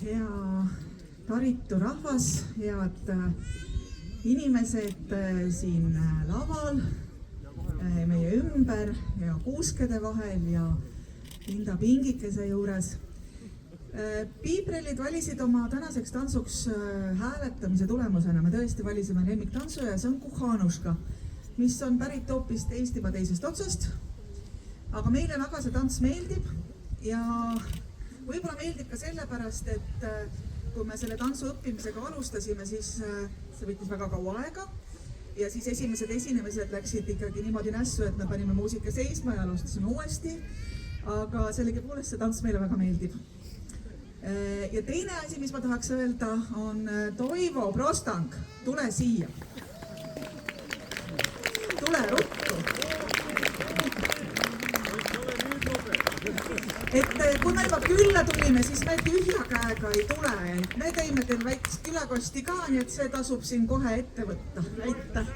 hea Taritu rahvas, head inimesed siin laval, meie ümber ja kuuskede vahel ja Linda Pingikese juures. Piiprellid valisid oma tänaseks tantsuks hääletamise tulemusena. Me tõesti valisime lemmiktantsu ja see on Kuhanuška, mis on pärit hoopis Eestimaa teisest otsast. Aga meile väga see tants meeldib ja võib-olla meeldib ka sellepärast, et kui me selle tantsu õppimisega alustasime, siis see võttis väga kaua aega ja siis esimesed esinemised läksid ikkagi niimoodi nässu, et me panime muusika seisma ja alustasime uuesti. Aga sellegipoolest see tants meile väga meeldib. Ja teine asi, mis ma tahaks öelda, on Toivo Prostang, tule siia. Tule ruttu. Et kui me juba külla tulime, siis me tühja käega ei tule. Me teime teil väikest külakosti ka, nii et see tasub siin kohe ette võtta. Aitäh!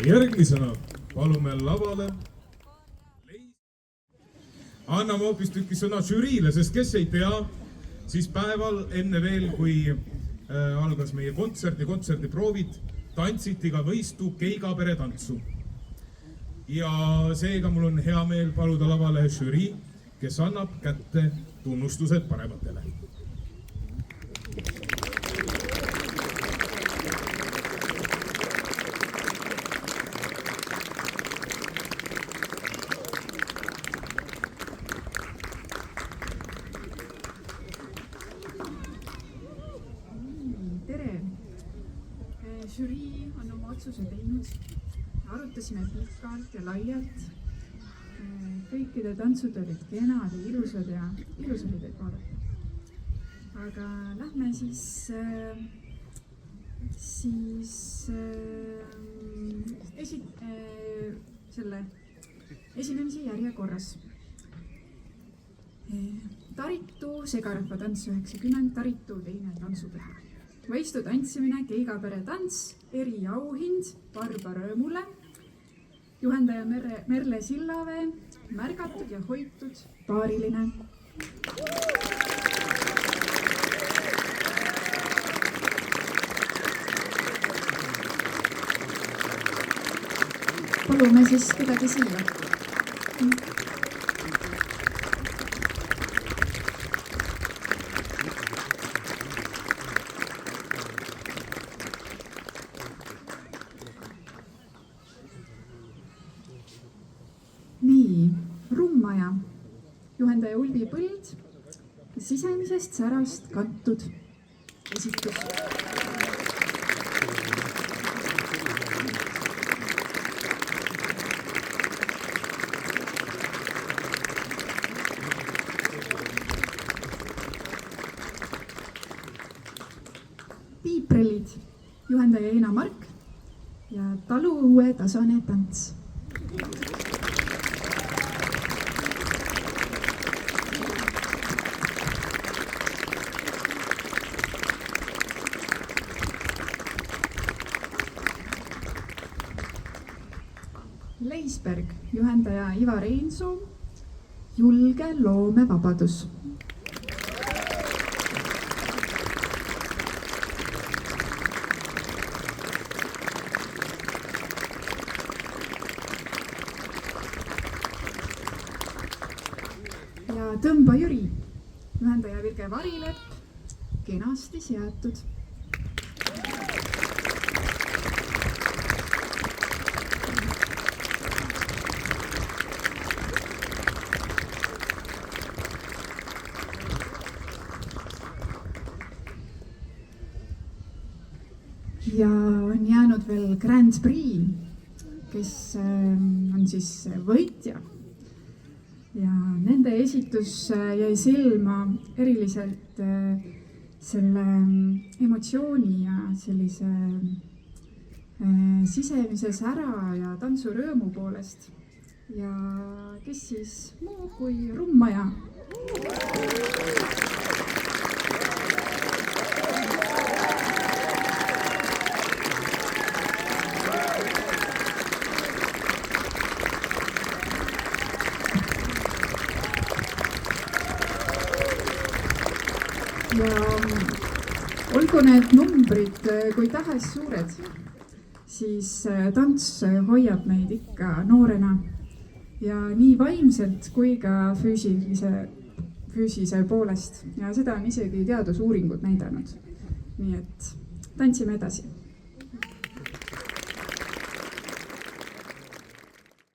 Järgmisena palume lavale. Anname hoopistükkis sõna žüriile, sest kes ei tea, siis päeval enne veel, kui algas meie kontserdiproovid, tantsiti ka võistu Keigapere tantsu. Ja seega mul on hea meel paluda lavale žürii, kes annab kätte tunnustused parematele. žürii on oma otsuse teinud. Arutasime pikalt ja laialt. Kõikide tantsud olid kenad ja ilusad ja ilus oli teid vaadata. Aga lähme selle esinemise järjekorras. Taritu segarahvatants 90, Taritu teine tantsupähe. Võistu tantsimine, Keigapere tants, eriauhind Barba Rõõmule, juhendaja Merle Sillavee, märgatud ja hoitud paariline. Palume siis kedagi siia. Nii, Rummaja, juhendaja Ulvi Põld, sisemisest särast kantud esitus. Piiprellid, juhendaja Eina Mark ja Taluõue tasane tants. Leisberg, juhendaja Ivar Reinsoo, julge loomevabadus. Ja Tõmba Jüri, juhendaja Virge Varilepp, kenasti seatud. Ja on jäänud veel Grand Prix, kes on siis võitja. Ja nende esitus jäi silma eriliselt selle emotsiooni ja sellise sisemise sära ja tantsurõõmu poolest. Ja kes siis muu kui Rummaja. Ja olgu need numbrid kui tahes suured, siis tants hoiab meid ikka noorena ja nii vaimselt kui ka füüsise poolest. Ja seda on isegi teadusuuringud näidanud. Nii et tantsime edasi.